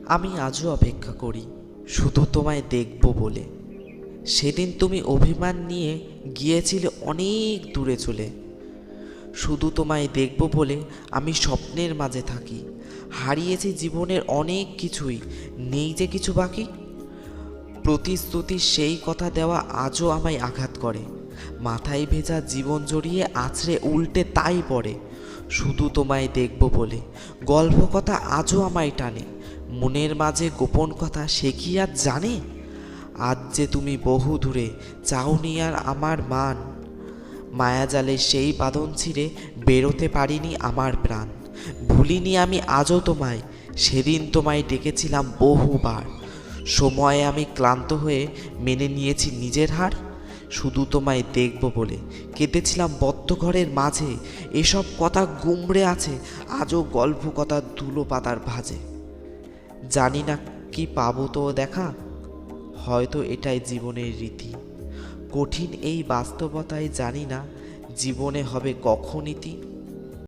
আমি আজও অপেক্ষা করি শুধু তোমায় দেখব বলে। সেদিন তুমি অভিমান নিয়ে গিয়েছিলে অনেক দূরে চলে। শুধু তোমায় দেখব বলে আমি স্বপ্নের মাঝে থাকি। হারিয়েছি জীবনের অনেক কিছুই, নেই যে কিছু বাকি। প্রতিশ্রুতির সেই কথা দেওয়া আজও আমায় আঘাত করে। মাথায় ভেজা জীবন জড়িয়ে আছড়ে উল্টে তাই পড়ে। শুধু তোমায় দেখব বলে গল্প কথা আজও আমায় টানে। মনের মাঝে গোপন কথা সে কি আজ জানে? আজ যে তুমি বহু দূরে, চাওনি আর আমার মান। মায়াজালে সেই বাঁধন ছিঁড়ে বেরোতে পারিনি আমার প্রাণ। ভুলিনি আমি আজও তোমায়, সেদিন তোমায় ডেকেছিলাম বহুবার। সময়ে আমি ক্লান্ত হয়ে মেনে নিয়েছি নিজের হার। শুধু তোমায় দেখব বলে কেঁদেছিলাম বদ্ধ ঘরের মাঝে। এসব কথা গুমড়ে আছে আজও গল্প কথা ধুলো পাতার ভাঁজে। জানি না কি পাবো তো দেখা, হয়তো এটাই জীবনের রীতি। কঠিন এই বাস্তবতায় জানি না জীবনে হবে কখন ইতি।